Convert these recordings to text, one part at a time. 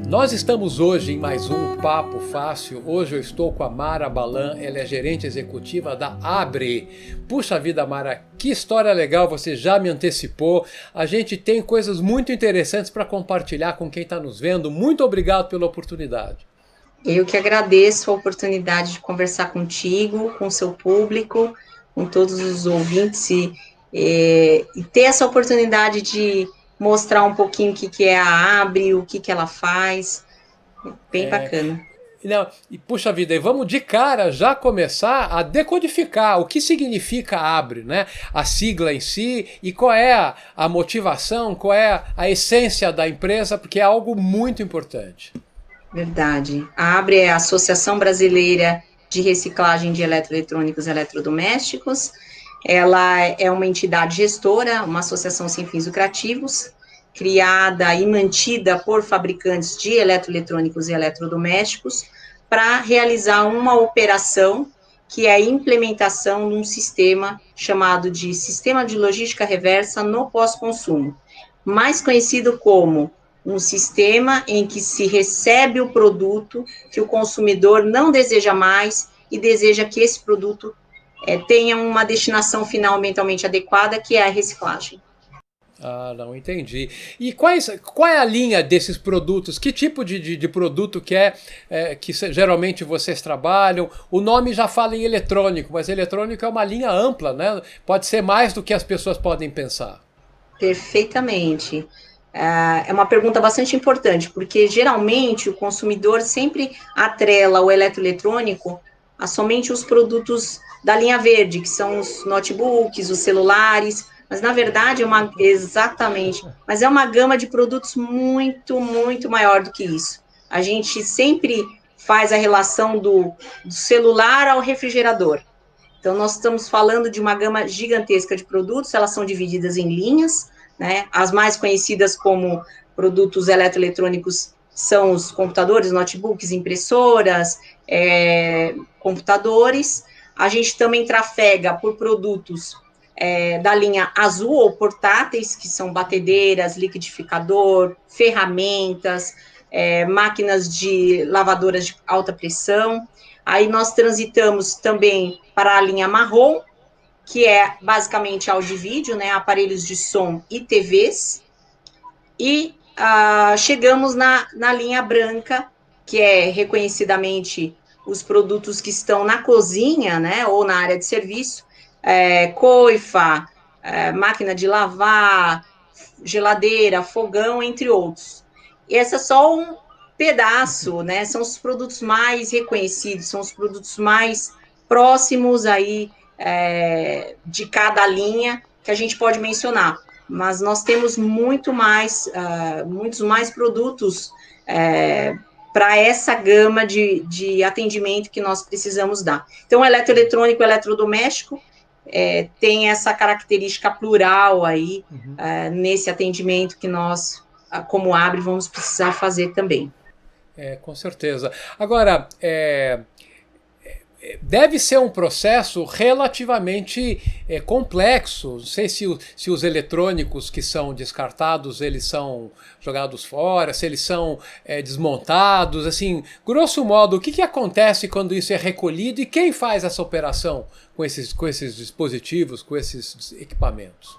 Nós estamos hoje em mais um Papo Fácil. Hoje eu estou com a Mara Balan, ela é gerente executiva da Abre. Puxa vida, Mara, que história legal, você já me antecipou. A gente tem coisas muito interessantes para compartilhar com quem está nos vendo. Muito obrigado pela oportunidade. Eu que agradeço a oportunidade de conversar contigo, com o seu público, com todos os ouvintes e ter essa oportunidade de mostrar um pouquinho o que é a Abre, o que ela faz, bem bacana. Não, e puxa vida, e vamos de cara já começar a decodificar o que significa Abre, né? A sigla em si e qual é a motivação, qual é a essência da empresa, porque é algo muito importante. Verdade. A Abre é a Associação Brasileira de Reciclagem de Eletroeletrônicos e Eletrodomésticos. Ela é uma entidade gestora, uma associação sem fins lucrativos, criada e mantida por fabricantes de eletroeletrônicos e eletrodomésticos para realizar uma operação que é a implementação de um sistema chamado de Sistema de Logística Reversa no Pós-Consumo, mais conhecido como um sistema em que se recebe o produto que o consumidor não deseja mais e deseja que esse produto tenha uma destinação final ambientalmente adequada, que é a reciclagem. Ah, não entendi. E qual é a linha desses produtos? Que tipo de produto geralmente vocês trabalham? O nome já fala em eletrônico, mas eletrônico é uma linha ampla, né? Pode ser mais do que as pessoas podem pensar. Perfeitamente. É uma pergunta bastante importante, porque geralmente o consumidor sempre atrela o eletroeletrônico a somente os produtos da linha verde, que são os notebooks, os celulares, mas na verdade mas é uma gama de produtos muito, muito maior do que isso. A gente sempre faz a relação do celular ao refrigerador. Então, nós estamos falando de uma gama gigantesca de produtos, elas são divididas em linhas, né? As mais conhecidas como produtos eletroeletrônicos são os computadores, notebooks, impressoras, computadores. A gente também trafega por produtos da linha azul ou portáteis, que são batedeiras, liquidificador, ferramentas, máquinas de lavadoras de alta pressão. Aí nós transitamos também para a linha marrom, que é basicamente áudio e vídeo, né, aparelhos de som e TVs, e chegamos na linha branca, que é reconhecidamente os produtos que estão na cozinha, né, ou na área de serviço, coifa, máquina de lavar, geladeira, fogão, entre outros. E essa é só um pedaço, né? São os produtos mais reconhecidos, são os produtos mais próximos aí de cada linha que a gente pode mencionar. Mas nós temos muitos mais produtos para essa gama de atendimento que nós precisamos dar. Então, eletroeletrônico, eletrodoméstico, tem essa característica plural aí nesse atendimento que nós, como Abre, vamos precisar fazer também. Com certeza. Agora, deve ser um processo relativamente complexo. Não sei se os eletrônicos que são descartados, eles são jogados fora, se eles são desmontados. Assim, grosso modo, o que acontece quando isso é recolhido e quem faz essa operação com esses dispositivos, com esses equipamentos?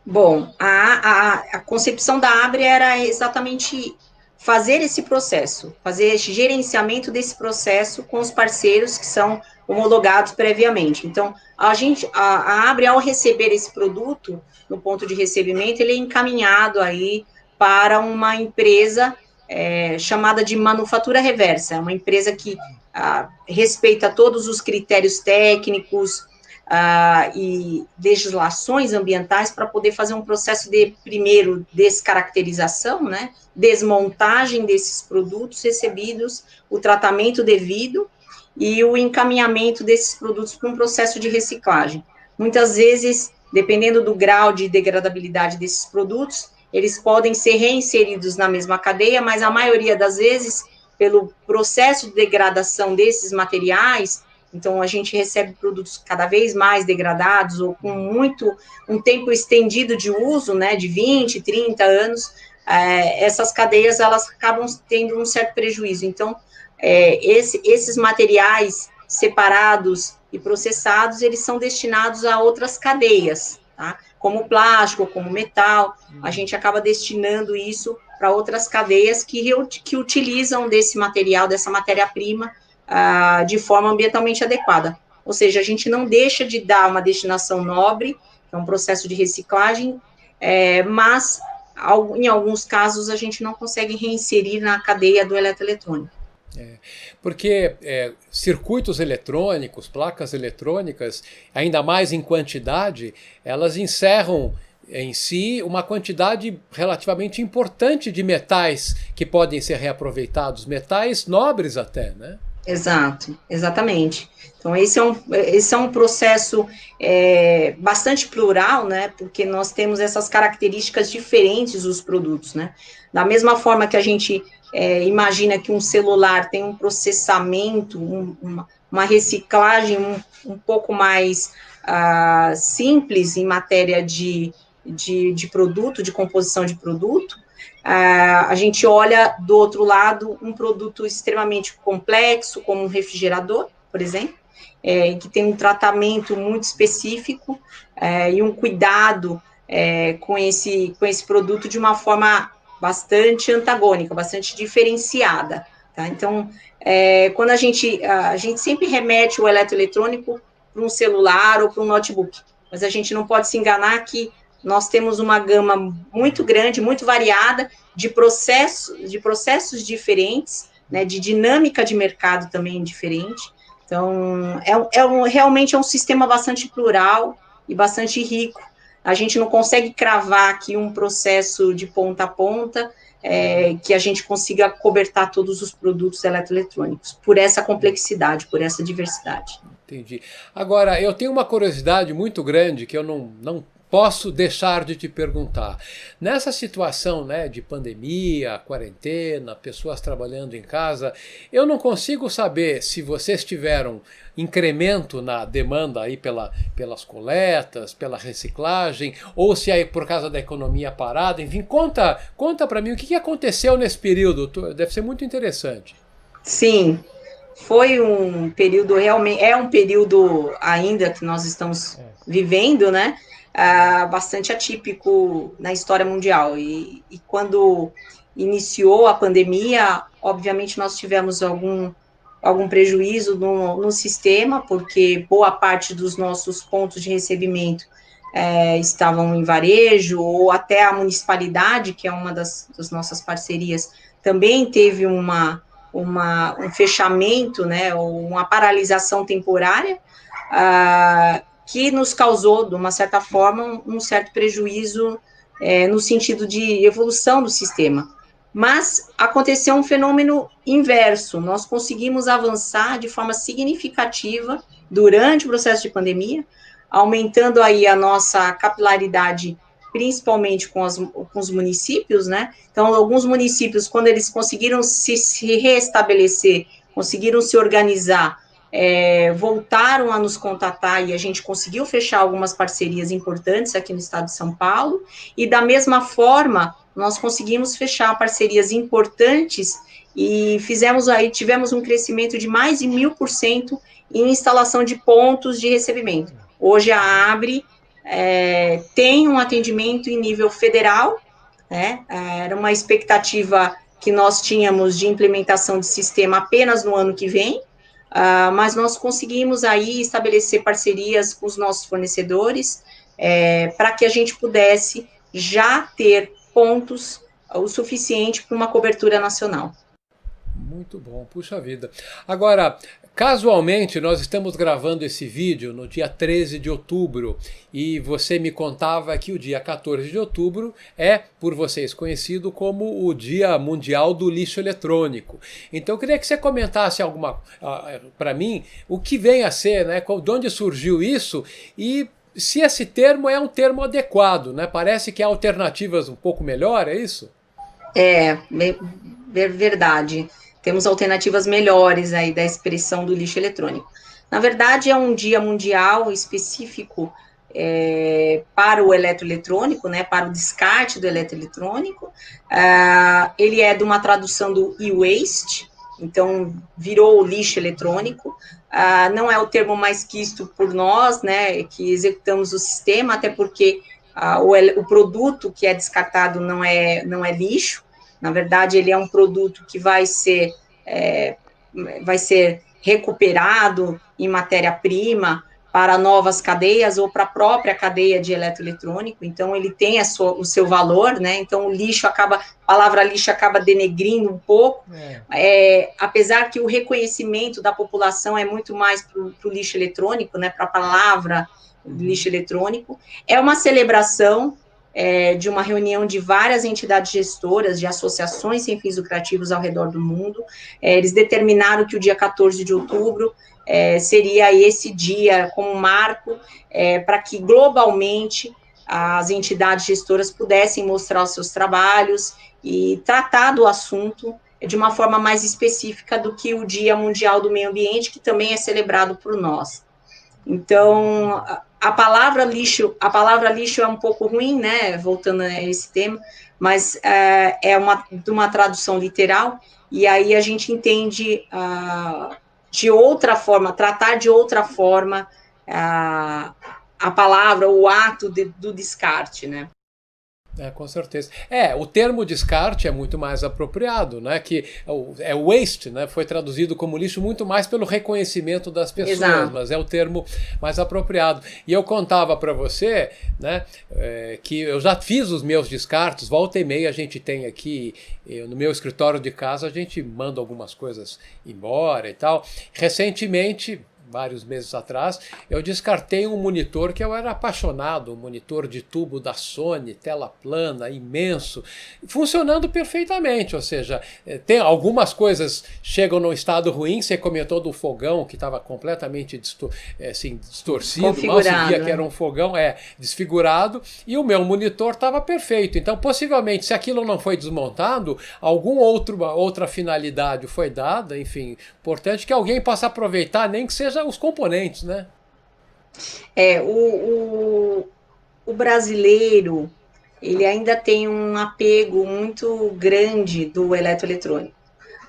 Bom, a concepção da Abre era exatamente fazer esse processo, fazer esse gerenciamento desse processo com os parceiros que são homologados previamente. Então, a Abre, ao receber esse produto, no ponto de recebimento, ele é encaminhado aí para uma empresa chamada de manufatura reversa, é uma empresa que respeita todos os critérios técnicos, e legislações ambientais para poder fazer um processo de, primeiro, descaracterização, né, desmontagem desses produtos recebidos, o tratamento devido e o encaminhamento desses produtos para um processo de reciclagem. Muitas vezes, dependendo do grau de degradabilidade desses produtos, eles podem ser reinseridos na mesma cadeia, mas a maioria das vezes, pelo processo de degradação desses materiais, então a gente recebe produtos cada vez mais degradados ou com um tempo estendido de uso, né, de 20, 30 anos, essas cadeias elas acabam tendo um certo prejuízo. Então, esses materiais separados e processados, eles são destinados a outras cadeias, tá? Como plástico, como metal, a gente acaba destinando isso para outras cadeias que utilizam desse material, dessa matéria-prima, de forma ambientalmente adequada. Ou seja, a gente não deixa de dar uma destinação nobre, é um processo de reciclagem, mas em alguns casos a gente não consegue reinserir na cadeia do eletroeletrônico. Porque circuitos eletrônicos, placas eletrônicas, ainda mais em quantidade, elas encerram em si uma quantidade relativamente importante de metais que podem ser reaproveitados, metais nobres até, né? Exato, exatamente. Então, esse é um processo bastante plural, né? Porque nós temos essas características diferentes dos produtos, né? Da mesma forma que a gente imagina que um celular tem um processamento, uma reciclagem um pouco mais simples em matéria de produto, de composição de produto, a gente olha do outro lado um produto extremamente complexo, como um refrigerador, por exemplo, que tem um tratamento muito específico e um cuidado com esse produto de uma forma bastante antagônica, bastante diferenciada. Tá? Então, quando a gente sempre remete o eletroeletrônico para um celular ou para um notebook, mas a gente não pode se enganar que nós temos uma gama muito grande, muito variada de processos diferentes, né, de dinâmica de mercado também diferente. Então, realmente é um sistema bastante plural e bastante rico. A gente não consegue cravar aqui um processo de ponta a ponta que a gente consiga cobertar todos os produtos eletroeletrônicos, por essa complexidade, por essa diversidade. Entendi. Agora, eu tenho uma curiosidade muito grande que eu não posso deixar de te perguntar. Nessa situação, né, de pandemia, quarentena, pessoas trabalhando em casa, eu não consigo saber se vocês tiveram incremento na demanda aí pelas coletas, pela reciclagem, ou se aí por causa da economia parada. Enfim, conta para mim o que aconteceu nesse período. Deve ser muito interessante. Sim. Foi um período realmente, é um período ainda que nós estamos vivendo, né? Bastante atípico na história mundial. E quando iniciou a pandemia, obviamente nós tivemos algum prejuízo no sistema, porque boa parte dos nossos pontos de recebimento estavam em varejo, ou até a municipalidade, que é uma das nossas parcerias, também teve um fechamento, né, ou uma paralisação temporária, que nos causou, de uma certa forma, um certo prejuízo no sentido de evolução do sistema. Mas aconteceu um fenômeno inverso, nós conseguimos avançar de forma significativa durante o processo de pandemia, aumentando aí a nossa capilaridade, principalmente com os municípios, né? Então, alguns municípios, quando eles conseguiram se restabelecer, conseguiram se organizar, voltaram a nos contatar e a gente conseguiu fechar algumas parcerias importantes aqui no estado de São Paulo, e da mesma forma, nós conseguimos fechar parcerias importantes e tivemos um crescimento de mais de 1000% em instalação de pontos de recebimento. Hoje a Abre tem um atendimento em nível federal, né? Era uma expectativa que nós tínhamos de implementação de sistema apenas no ano que vem, mas nós conseguimos aí estabelecer parcerias com os nossos fornecedores para que a gente pudesse já ter pontos o suficiente para uma cobertura nacional. Muito bom, puxa vida. Agora, casualmente, nós estamos gravando esse vídeo no dia 13 de outubro e você me contava que o dia 14 de outubro é, por vocês, conhecido como o Dia Mundial do Lixo Eletrônico. Então, eu queria que você comentasse para mim o que vem a ser, né, de onde surgiu isso e se esse termo é um termo adequado, né? Parece que há alternativas um pouco melhor, é isso? É verdade. Temos alternativas melhores aí da expressão do lixo eletrônico. Na verdade, é um dia mundial específico para o eletroeletrônico, né, para o descarte do eletroeletrônico. Ele é de uma tradução do e-waste, então virou o lixo eletrônico. Não é o termo mais quisto por nós, né, que executamos o sistema, até porque o produto que é descartado não é lixo. Na verdade, ele é um produto que vai ser recuperado em matéria-prima para novas cadeias ou para a própria cadeia de eletroeletrônico, então ele tem o seu valor, né? Então a palavra lixo acaba denegrindo um pouco, apesar que o reconhecimento da população é muito mais para o lixo eletrônico, né? Para a palavra lixo eletrônico. É uma celebração de uma reunião de várias entidades gestoras, de associações sem fins lucrativos ao redor do mundo. Eles determinaram que o dia 14 de outubro seria esse dia como marco para que globalmente as entidades gestoras pudessem mostrar os seus trabalhos e tratar do assunto de uma forma mais específica do que o Dia Mundial do Meio Ambiente, que também é celebrado por nós. Então, a palavra lixo é um pouco ruim, né? Voltando a esse tema, mas de uma tradução literal, e aí a gente entende de outra forma, tratar de outra forma a palavra, o ato do descarte, né? Com certeza. O termo descarte é muito mais apropriado, né? Que waste, né? Foi traduzido como lixo muito mais pelo reconhecimento das pessoas, exato, mas é o termo mais apropriado. E eu contava para você, né? Que eu já fiz os meus descartes, volta e meia a gente tem aqui, no meu escritório de casa, a gente manda algumas coisas embora e tal. Recentemente, vários meses atrás, eu descartei um monitor que eu era apaixonado, um monitor de tubo da Sony, tela plana, imenso, funcionando perfeitamente, ou seja, tem algumas coisas chegam num estado ruim, você comentou do fogão que estava completamente distorcido, mal se via que era um fogão desfigurado, e o meu monitor estava perfeito, então possivelmente se aquilo não foi desmontado, outra finalidade foi dada, enfim, importante que alguém possa aproveitar, nem que seja os componentes, né? O brasileiro, ele ainda tem um apego muito grande do eletroeletrônico.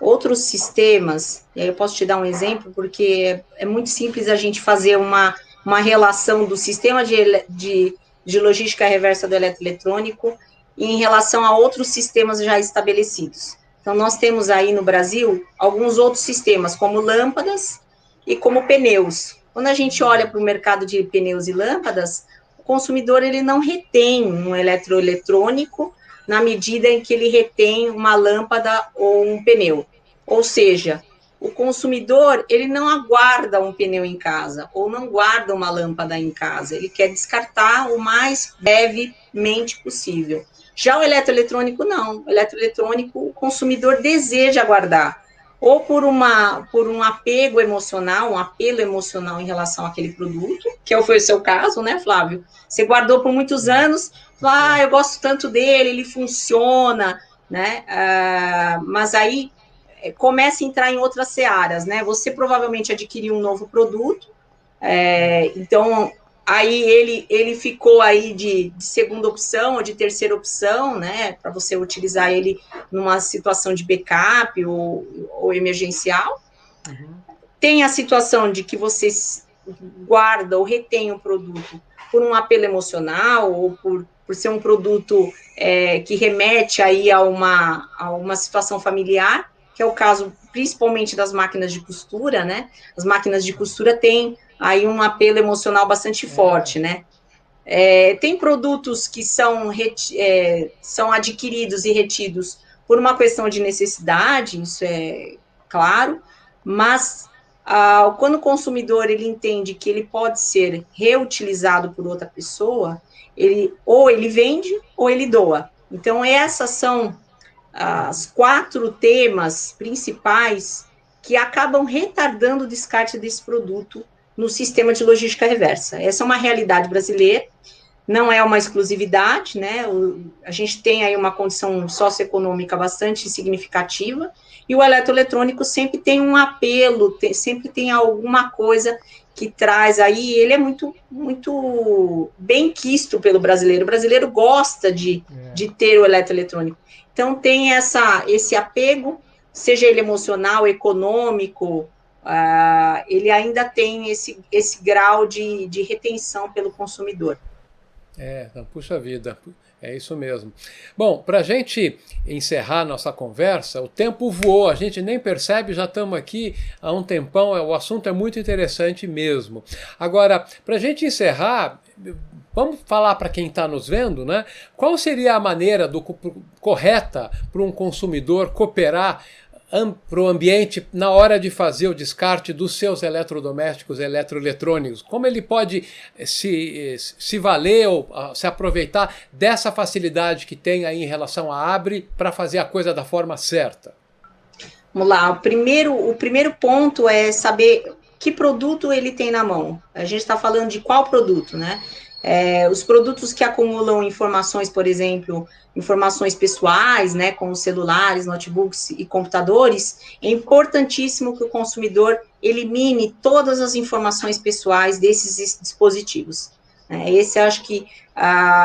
Outros sistemas, e aí eu posso te dar um exemplo, porque é muito simples a gente fazer uma relação do sistema de logística reversa do eletroeletrônico em relação a outros sistemas já estabelecidos. Então, nós temos aí no Brasil alguns outros sistemas, como lâmpadas e como pneus. Quando a gente olha para o mercado de pneus e lâmpadas, o consumidor ele não retém um eletroeletrônico na medida em que ele retém uma lâmpada ou um pneu. Ou seja, o consumidor ele não aguarda um pneu em casa ou não guarda uma lâmpada em casa, ele quer descartar o mais brevemente possível. Já o eletroeletrônico não, o eletroeletrônico o consumidor deseja guardar, ou por um apego emocional, um apelo emocional em relação àquele produto, que foi o seu caso, né, Flávio? Você guardou por muitos anos, eu gosto tanto dele, ele funciona, né? Mas aí começa a entrar em outras searas, né? Você provavelmente adquiriu um novo produto, então aí ele ficou aí de segunda opção ou de terceira opção, né, para você utilizar ele numa situação de backup ou emergencial. Uhum. Tem a situação de que você guarda ou retém o produto por um apelo emocional ou por ser um produto que remete aí a uma situação familiar, que é o caso principalmente das máquinas de costura, né? As máquinas de costura têm aí um apelo emocional bastante forte, né? Tem produtos que são adquiridos e retidos por uma questão de necessidade, isso é claro, mas quando o consumidor ele entende que ele pode ser reutilizado por outra pessoa, ou ele vende ou ele doa. Então, essas são as 4 temas principais que acabam retardando o descarte desse produto no sistema de logística reversa. Essa é uma realidade brasileira, não é uma exclusividade, né? A gente tem aí uma condição socioeconômica bastante significativa, e o eletroeletrônico sempre tem um apelo, sempre tem alguma coisa que traz aí, ele é muito bem quisto pelo brasileiro. O brasileiro gosta de ter o eletroeletrônico. Então, tem esse apego, seja ele emocional, econômico, ele ainda tem esse grau de retenção pelo consumidor. Então, puxa vida, é isso mesmo. Bom, para a gente encerrar nossa conversa, o tempo voou, a gente nem percebe, já estamos aqui há um tempão, o assunto é muito interessante mesmo. Agora, para a gente encerrar, vamos falar para quem está nos vendo, né? Qual seria a maneira correta para um consumidor cooperar para o ambiente na hora de fazer o descarte dos seus eletrodomésticos eletroeletrônicos? Como ele pode se valer ou se aproveitar dessa facilidade que tem aí em relação à Abre para fazer a coisa da forma certa? Vamos lá, o primeiro ponto é saber que produto ele tem na mão. A gente está falando de qual produto, né? Os produtos que acumulam informações, por exemplo, informações pessoais, né, como celulares, notebooks e computadores, é importantíssimo que o consumidor elimine todas as informações pessoais desses dispositivos. Esse acho que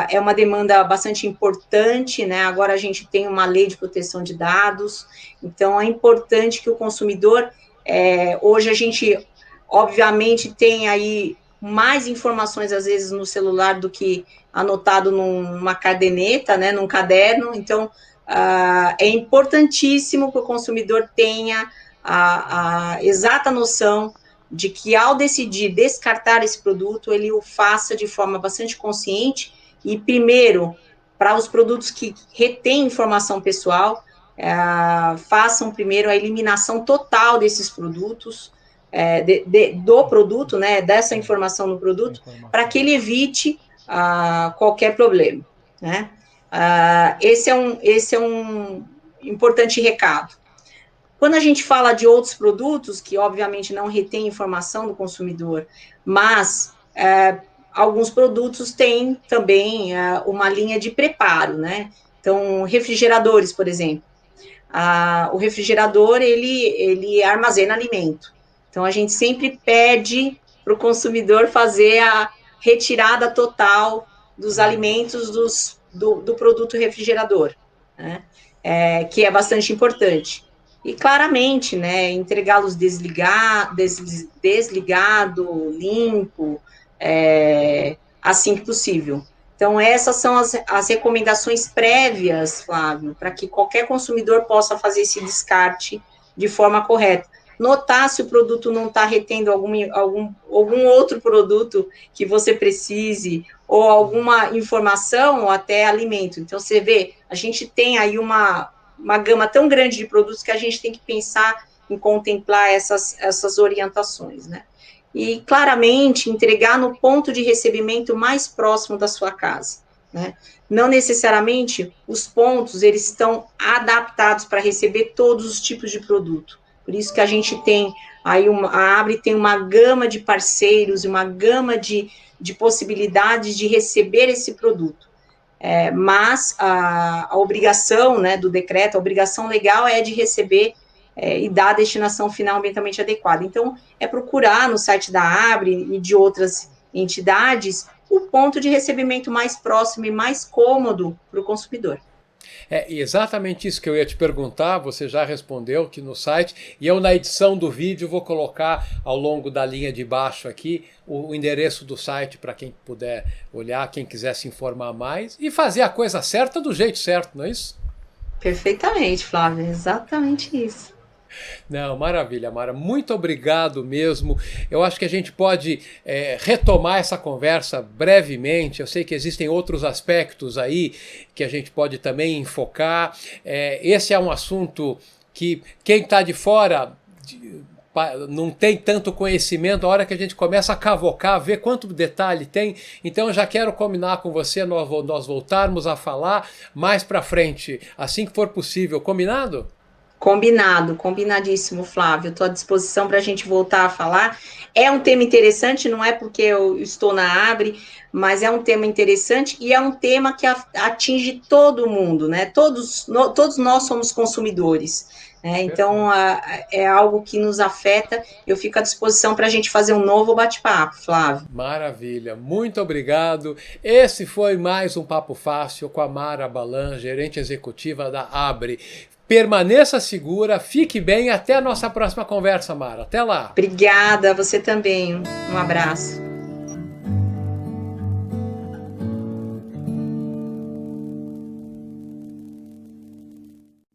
é uma demanda bastante importante, né? Agora a gente tem uma lei de proteção de dados, então é importante que o consumidor, hoje a gente, obviamente, tem aí mais informações, às vezes, no celular do que anotado numa caderneta, né, num caderno. Então, é importantíssimo que o consumidor tenha a exata noção de que, ao decidir descartar esse produto, ele o faça de forma bastante consciente e, primeiro, para os produtos que retêm informação pessoal, façam primeiro a eliminação total desses produtos, do produto, né, dessa informação no produto, para que ele evite qualquer problema, né? Esse é um importante recado. Quando a gente fala de outros produtos, que obviamente não retém informação do consumidor, mas alguns produtos têm também uma linha de preparo, né? Então, refrigeradores, por exemplo. O refrigerador, ele armazena alimento. Então, a gente sempre pede para o consumidor fazer a retirada total dos alimentos do produto refrigerador, né? Que é bastante importante. E, claramente, né, entregá-los desligado, limpo, assim que possível. Então, essas são as recomendações prévias, Flávio, para que qualquer consumidor possa fazer esse descarte de forma correta. Notar se o produto não está retendo algum outro produto que você precise, ou alguma informação, ou até alimento. Então, você vê, a gente tem aí uma gama tão grande de produtos que a gente tem que pensar em contemplar essas orientações, né? E, claramente, entregar no ponto de recebimento mais próximo da sua casa, né? Não necessariamente os pontos, eles estão adaptados para receber todos os tipos de produto. Por isso que a gente tem aí a Abre tem uma gama de parceiros, uma gama de possibilidades de receber esse produto. Mas a obrigação, né, do decreto, a obrigação legal é de receber e dar a destinação final ambientalmente adequada. Então, procurar no site da Abre e de outras entidades o ponto de recebimento mais próximo e mais cômodo para o consumidor. Exatamente isso que eu ia te perguntar, você já respondeu aqui no site, e eu na edição do vídeo vou colocar ao longo da linha de baixo aqui o endereço do site para quem puder olhar, quem quiser se informar mais e fazer a coisa certa do jeito certo, não é isso? Perfeitamente, Flávio, exatamente isso. Não, maravilha, Mara. Muito obrigado mesmo. Eu acho que a gente pode retomar essa conversa brevemente. Eu sei que existem outros aspectos aí que a gente pode também enfocar. Esse é um assunto que quem está de fora não tem tanto conhecimento. A hora que a gente começa a cavocar, ver quanto detalhe tem. Então eu já quero combinar com você, nós voltarmos a falar mais para frente, assim que for possível. Combinado? Combinado, combinadíssimo, Flávio. Estou à disposição para a gente voltar a falar. É um tema interessante, não é porque eu estou na Abre, mas é um tema interessante e é um tema que atinge todo mundo, né? Todos nós somos consumidores, né? Então, é algo que nos afeta. Eu fico à disposição para a gente fazer um novo bate-papo, Flávio. Maravilha, muito obrigado. Esse foi mais um Papo Fácil com a Mara Balan, gerente executiva da Abre. Permaneça segura, fique bem, até a nossa próxima conversa, Mara. Até lá. Obrigada, você também. Um abraço.